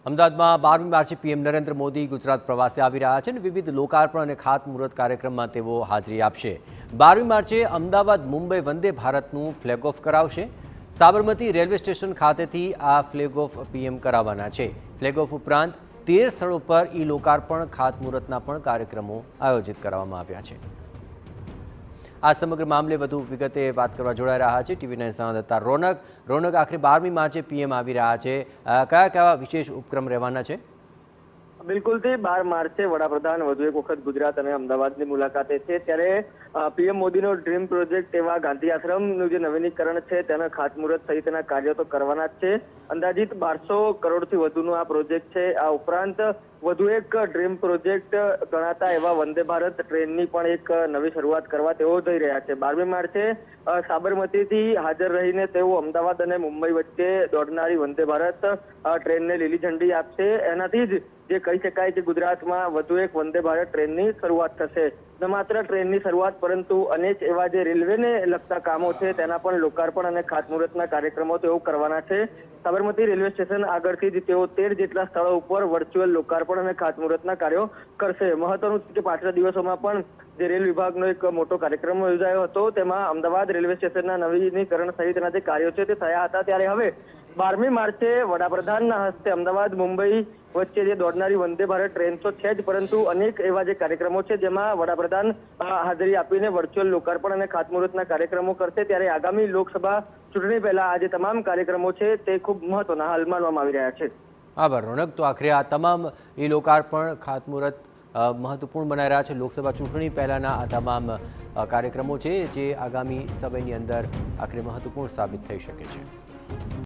અમદાવાદમાં 12મી માર્ચે પીએમ નરેન્દ્ર મોદી ગુજરાત પ્રવાસે આવી રહ્યા છે અને વિવિધ લોકાર્પણ અને ખાતમુહૂર્ત કાર્યક્રમમાં તેઓ હાજરી આપશે। 12મી માર્ચે અમદાવાદ મુંબઈ વંદે ભારતનું ફ્લેગ ઓફ કરાવશે। સાબરમતી રેલવે સ્ટેશન ખાતેથી આ ફ્લેગ ઓફ પીએમ કરાવવાના છે। ફ્લેગ ઓફ ઉપરાંત 13 સ્થળો પર ઈ લોકાર્પણ ખાતમુહૂર્તના પણ કાર્યક્રમો આયોજિત કરવામાં આવ્યા છે। આ સમગ્ર મામલે વધુ વિગતે વાત કરવા જોડાઈ રહ્યા છે ટીવી9 સંવાદદાતા રોનક આખરે 12મી માર્ચે પીએમ આવી રહ્યા છે, કયા કયા વિશેષ ઉપક્રમ રહેવાના છે? બિલકુલ થી 12 માર્ચે વડાપ્રધાન વધુ એક વખત ગુજરાત અને અમદાવાદની મુલાકાતે છે, ત્યારે પીએમ મોદીનો ડ્રીમ પ્રોજેક્ટ એવા ગાંધી આશ્રમનું જે નવીનીકરણ છે તેના ખાતમુહૂર્ત સહિતના કાર્યો તો કરવાના જ છે। અંદાજિત 1200 કરોડથી વધુનો આ પ્રોજેક્ટ છે। આ ઉપરાંત વધુ એક ડ્રીમ પ્રોજેક્ટ ગણાતા એવા વંદે ભારત ટ્રેનની પણ એક નવી શરૂઆત કરવા તેઓ જઈ રહ્યા છે। 12મી માર્ચે સાબરમતીથી હાજર રહીને તેઓ અમદાવાદ અને મુંબઈ વચ્ચે દોડનારી વંદે ભારત ટ્રેનને લીલી ઝંડી આપશે। એનાથી જ જે કહી શકાય કે ગુજરાતમાં વધુ એક વંદે ભારત ટ્રેનની શરૂઆત થશે। ન માત્ર ટ્રેનની શરૂઆત પરંતુ અનેક એવા જે રેલવેને લગતા કામો છે તેના પણ લોકાર્પણ અને ખાતમુહૂર્તના કાર્યક્રમો તેઓ કરવાના છે। સાબરમતી રેલવે સ્ટેશન આગળથી જ તેઓ 13 જેટલા સ્થળો ઉપર વર્ચ્યુઅલ લોકાર્પણ અને ખાતમુહૂર્તના કાર્યો કરશે। મહત્વનું છે કે પાછલા દિવસોમાં પણ જે રેલ વિભાગનો એક મોટો કાર્યક્રમ યોજાયો હતો તેમાં અમદાવાદ રેલવે સ્ટેશનના નવીનીકરણ સહિતના જે કાર્યો છે તે થયા હતા, ત્યારે હવે 12મી માર્ચે વડાપ્રધાનના હસ્તે અમદાવાદ મુંબઈ વચ્ચે જે દોડનારી વંદે ભારત ટ્રેન તો છે જ, પરંતુ અનેક એવા જે કાર્યક્રમો છે જેમાં વડાપ્રધાન હાજરી આપીને વર્ચ્યુઅલ લોકાર્પણ અને ખાતમુહૂર્તના કાર્યક્રમો કરશે। ત્યારે આગામી લોકસભા ચૂંટણી પહેલા આ જે તમામ કાર્યક્રમો છે તે ખૂબ મહત્વના હાલ માનવામાં આવી રહ્યા છે। આભાર રોનક। તો આખરે આ તમામ ઈ લોકાર્પણ ખાતમુહૂર્ત મહત્વપૂર્ણ બનાવી રહ્યા છે। લોકસભા ચૂંટણી પહેલાના આ તમામ કાર્યક્રમો છે જે આગામી સમયની અંદર આખરે મહત્વપૂર્ણ સાબિત થઈ શકે છે।